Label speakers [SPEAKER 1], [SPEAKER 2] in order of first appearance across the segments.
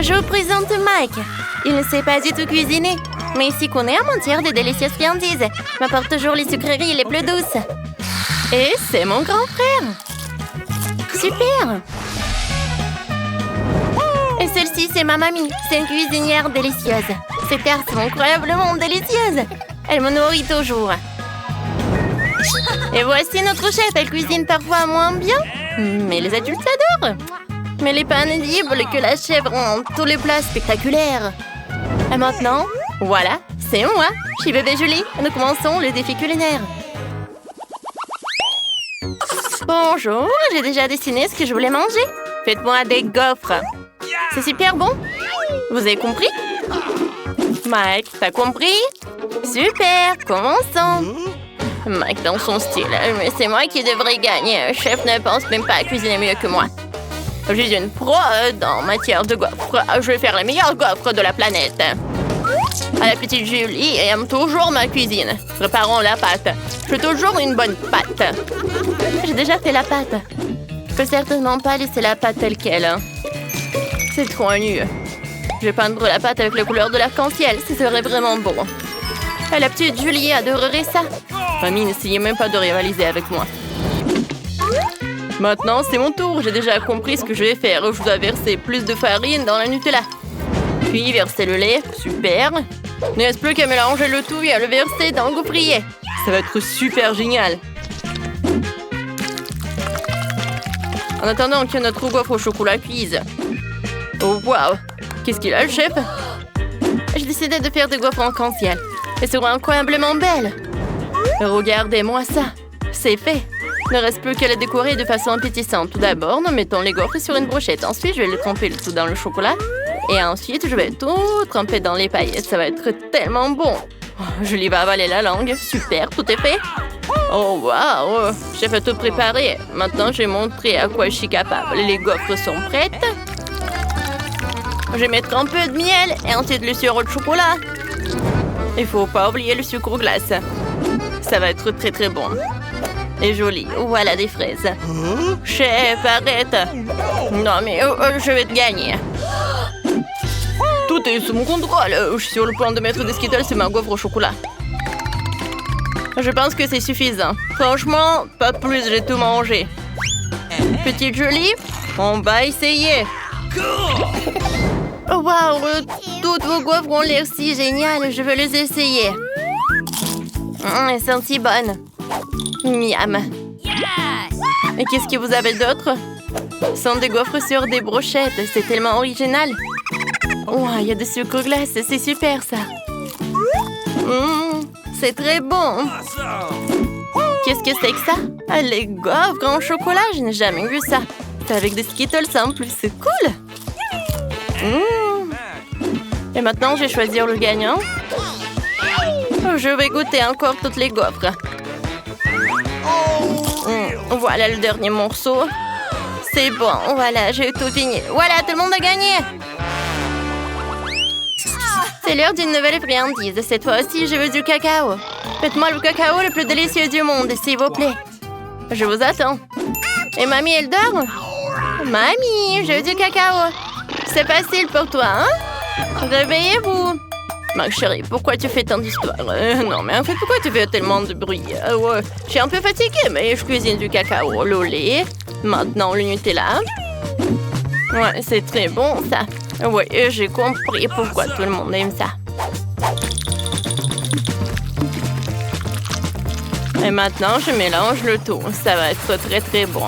[SPEAKER 1] Je vous présente Mike. Il ne sait pas du tout cuisiner, mais il s'y connaît en matière de délicieuses friandises. M'apporte toujours les sucreries les plus douces. Et c'est mon grand frère. Super. Et celle-ci, c'est ma mamie. C'est une cuisinière délicieuse. Ses tartes sont incroyablement délicieuses. Elle me nourrit toujours. Et voici notre chef. Elle cuisine parfois moins bien, mais les adultes l'adorent. Mais elle n'est pas indicible que la chèvre rend tous les plats spectaculaires. Et maintenant, voilà, c'est moi. Je suis bébé Julie. Nous commençons le défi culinaire. Bonjour, j'ai déjà dessiné ce que je voulais manger. Faites-moi des gaufres. C'est super bon. Vous avez compris? Mike, t'as compris? Super, commençons. Mike dans son style, mais c'est moi qui devrais gagner. Le chef ne pense même pas à cuisiner mieux que moi. Je suis une pro en matière de gaufres. Je vais faire les meilleures gaufres de la planète. La petite Julie aime toujours ma cuisine. Préparons la pâte. Je veux toujours une bonne pâte. J'ai déjà fait la pâte. Je peux certainement pas laisser la pâte telle qu'elle. C'est trop nu. Je vais peindre la pâte avec les couleurs de l'arc-en-ciel. Ce serait vraiment beau. La petite Julie adorerait ça. Mamie, n'essayez même pas de rivaliser avec moi. Maintenant, c'est mon tour. J'ai déjà compris ce que je vais faire. Je dois verser plus de farine dans la Nutella. Puis verser le lait. Super. Il ne reste plus qu'à mélanger le tout et à le verser dans le gaufrier. Ça va être super génial. En attendant que notre gaufre au chocolat cuise. Oh, waouh! Qu'est-ce qu'il a, le chef? J'ai décidé de faire des gaufres en arc-en-ciel. Elles seront incroyablement belles. Regardez-moi ça. C'est fait. Il ne reste plus qu'à les décorer de façon appétissante. Tout d'abord, nous mettons les gaufres sur une brochette. Ensuite, je vais tremper le tout dans le chocolat. Et ensuite, je vais tout tremper dans les paillettes. Ça va être tellement bon. Oh, Julie va avaler la langue. Super, tout est fait. Oh, waouh! Chef a tout préparé. Maintenant, je vais montrer à quoi je suis capable. Les gaufres sont prêtes. Je vais mettre un peu de miel et ensuite le sirop de chocolat. Il faut pas oublier le sucre glace. Ça va être très très bon. Et joli. Voilà des fraises. Chef, arrête. Non mais je vais te gagner. Tout est sous mon contrôle. Je suis sur le point de mettre des Skittles sur ma gaufre au chocolat. Je pense que c'est suffisant. Franchement, pas plus, j'ai tout mangé. Petite Julie, on va essayer. Oh, waouh, toutes vos gaufres ont l'air si géniales. Je veux les essayer. Elles sont si bonnes. Miam. Et qu'est-ce que vous avez d'autre? Ce sont des gaufres sur des brochettes. C'est tellement original. Oh, il y a des sucre glace. C'est super, ça. C'est très bon. Qu'est-ce que c'est que ça? Les gaufres en chocolat. Je n'ai jamais vu ça. C'est avec des Skittles en plus. C'est cool. Et maintenant, je vais choisir le gagnant. Je vais goûter encore toutes les gaufres. Voilà le dernier morceau. C'est bon, voilà, j'ai tout fini. Voilà, tout le monde a gagné. C'est l'heure d'une nouvelle friandise. Cette fois aussi, je veux du cacao. Faites-moi le cacao le plus délicieux du monde, s'il vous plaît. Je vous attends. Et mamie, elle dort? Mamie, je veux du cacao. C'est facile pour toi, hein? Réveillez-vous. Ma chérie, pourquoi tu fais tant d'histoires? Non, mais en fait, pourquoi tu fais tellement de bruit? Ouais, je suis un peu fatiguée, mais je cuisine du cacao, le lait. Maintenant, le Nutella. Ouais, c'est très bon, ça. Ouais, j'ai compris pourquoi tout le monde aime ça. Et maintenant, je mélange le tout. Ça va être très, très bon.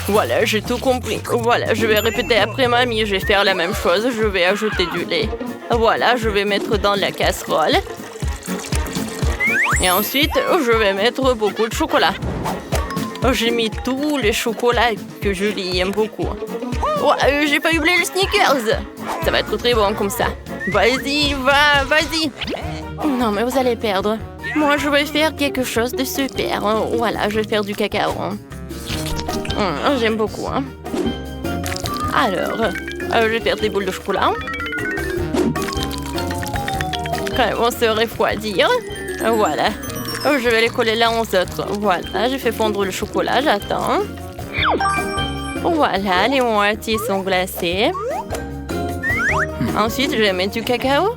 [SPEAKER 1] Voilà, j'ai tout compris. Voilà, je vais répéter après mamie. Je vais faire la même chose. Je vais ajouter du lait. Voilà, je vais mettre dans la casserole. Et ensuite, je vais mettre beaucoup de chocolat. J'ai mis tous les chocolats que Julie aime beaucoup. Oh, j'ai pas oublié le Snickers. Ça va être très bon comme ça. Vas-y, vas-y. Non, mais vous allez perdre. Moi, je vais faire quelque chose de super. Voilà, je vais faire du cacao. J'aime beaucoup. Alors, je vais faire des boules de chocolat. Quand elles vont se refroidir. Voilà. Je vais les coller l'un aux autres. Voilà, je fais fondre le chocolat, j'attends. Voilà, les moitiés sont glacées. Ensuite, je vais mettre du cacao.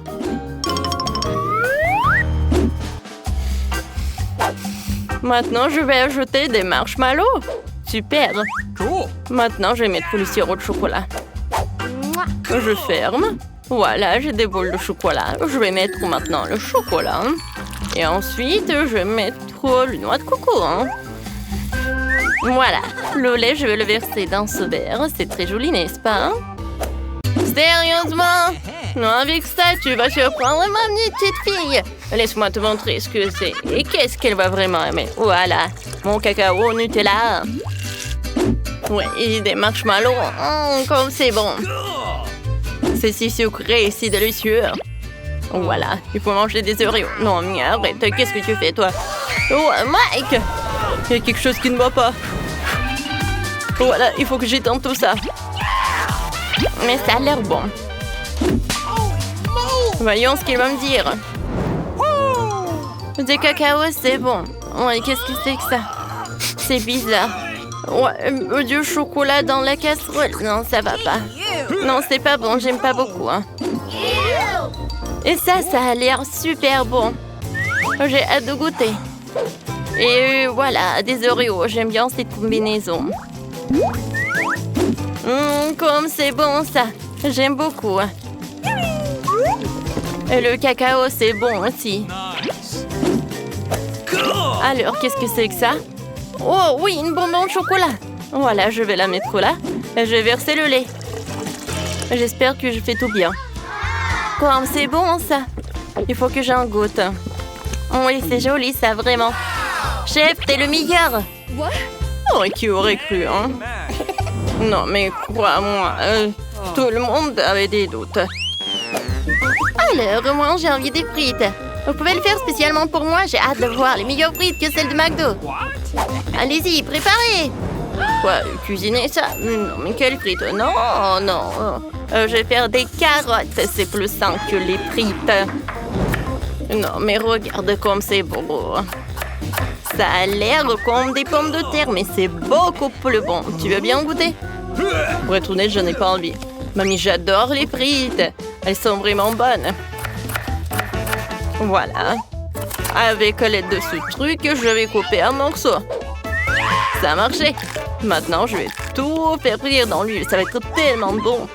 [SPEAKER 1] Maintenant, je vais ajouter des marshmallows. Super. Maintenant, je vais mettre le sirop de chocolat. Je ferme. Voilà, j'ai des boules de chocolat. Je vais mettre maintenant le chocolat. Et ensuite, je vais mettre le noix de coco. Voilà, le lait, je vais le verser dans ce verre. C'est très joli, n'est-ce pas? Sérieusement? Non, avec ça, tu vas surprendre ma petite fille. Laisse-moi te montrer ce que c'est. Et qu'est-ce qu'elle va vraiment aimer. Voilà, mon cacao au Nutella. Ouais, et des marshmallows. Comme c'est bon. C'est si sucré et si délicieux. Voilà, il faut manger des Oreos. Non, mais arrête, qu'est-ce que tu fais, toi? Oh, Mike! Il y a quelque chose qui ne va pas. Voilà, il faut que j'étende tout ça. Mais ça a l'air bon. Voyons ce qu'il va me dire. Du cacao, c'est bon. Ouais, qu'est-ce que c'est que ça? C'est bizarre. Ouais, du chocolat dans la casserole. Non, ça va pas. Non, c'est pas bon, j'aime pas beaucoup. Et ça a l'air super bon. J'ai hâte de goûter. Et voilà, des Oreos. J'aime bien cette combinaison. Comme c'est bon, ça. J'aime beaucoup. Et le cacao, c'est bon aussi. Alors, qu'est-ce que c'est que ça? Oh oui, une bonbonne de chocolat. Voilà, je vais la mettre là. Je vais verser le lait. J'espère que je fais tout bien. Comme c'est bon, ça. Il faut que j'en goûte. Oui, c'est joli, ça, vraiment. Chef, t'es le meilleur. Oh, qui aurait cru, hein? Non, mais crois-moi, tout le monde avait des doutes. Alors, moi, j'ai envie des frites. Vous pouvez le faire spécialement pour moi. J'ai hâte de voir les meilleures frites que celles de McDo. Allez-y, préparez. Quoi, cuisiner ça? Non, mais quelles frites? Non, non. Je vais faire des carottes. C'est plus sain que les frites. Non, mais regarde comme c'est beau. Ça a l'air comme des pommes de terre, mais c'est beaucoup plus bon. Tu veux bien goûter? Pour être honnête, je n'ai pas envie. Mamie, j'adore les frites. Elles sont vraiment bonnes. Voilà. Avec l'aide de ce truc, je vais couper un morceau. Ça a marché. Maintenant, je vais tout faire frire dans l'huile. Ça va être tellement bon.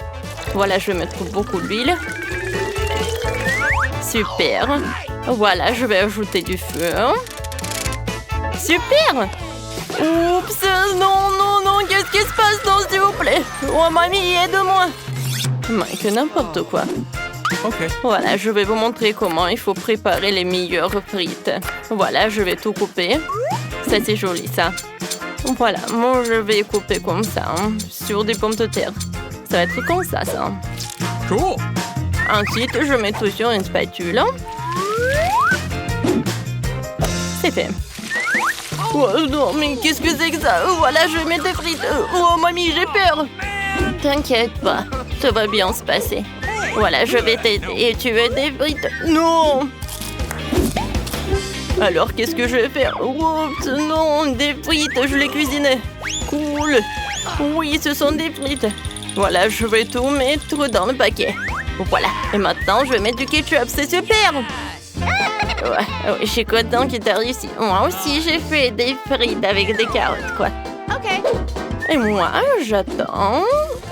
[SPEAKER 1] Voilà, je vais mettre beaucoup d'huile. Super. Voilà, je vais ajouter du feu. Super. Oups, non, non, non, qu'est-ce qui se passe? Non, s'il vous plaît. Oh, mamie, aide-moi. Mike, n'importe quoi.
[SPEAKER 2] Ok.
[SPEAKER 1] Voilà, je vais vous montrer comment il faut préparer les meilleures frites. Voilà, je vais tout couper. Ça, c'est joli, ça. Voilà, moi, je vais couper comme ça, sur des pommes de terre. Ça va être comme ça.
[SPEAKER 2] Cool.
[SPEAKER 1] Ensuite, je mets tout sur une spatule. C'est fait. Oh non, mais qu'est-ce que c'est que ça? Voilà, je vais mettre des frites. Oh, mamie, j'ai peur. T'inquiète pas, tout va bien se passer. Voilà, je vais t'aider et tu veux des frites? Non. Alors, qu'est-ce que je vais faire? Oups, non, des frites, je les cuisinais. Cool. Oui, ce sont des frites. Voilà, je vais tout mettre dans le paquet. Voilà, et maintenant, je vais mettre du ketchup, c'est super. Ouais, je suis content que tu as réussi. Moi aussi, j'ai fait des frites avec des carottes, quoi. OK. Et moi, j'attends.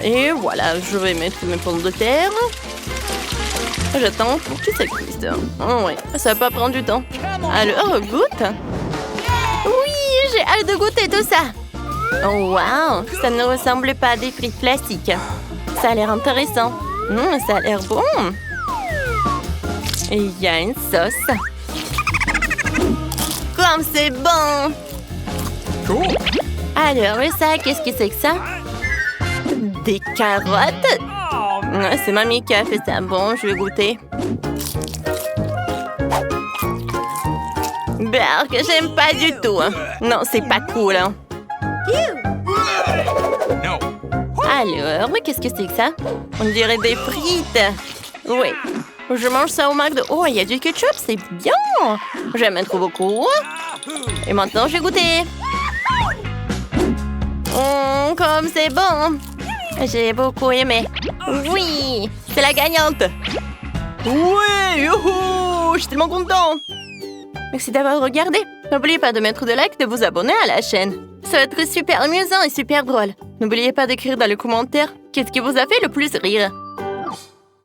[SPEAKER 1] Et voilà, je vais mettre mes pommes de terre. J'attends pour que ça cuise. Oh, ouais, ça va pas prendre du temps. Alors, goûte. Oui, j'ai hâte de goûter tout ça. Oh, wow, ça ne ressemble pas à des frites classiques. Ça a l'air intéressant. Ça a l'air bon. Et il y a une sauce. Comme c'est bon!
[SPEAKER 2] Cool.
[SPEAKER 1] Alors, ça, qu'est-ce que c'est que ça? Des carottes? C'est mamie qui a fait ça. Bon, je vais goûter. Berk, j'aime pas du tout. Non, c'est pas cool.
[SPEAKER 2] No.
[SPEAKER 1] Alors, qu'est-ce que c'est que ça? On dirait des frites. Oui. Je mange ça au McDo. Oh, il y a du ketchup, c'est bien. J'aime mettre beaucoup. Et maintenant, je vais goûter. Comme c'est bon. J'ai beaucoup aimé. Oui. C'est la gagnante! Ouais! Youhou! Je suis tellement content! Merci d'avoir regardé. N'oubliez pas de mettre des likes et de vous abonner à la chaîne. Ça va être super amusant et super drôle. N'oubliez pas d'écrire dans les commentaires qu'est-ce qui vous a fait le plus rire.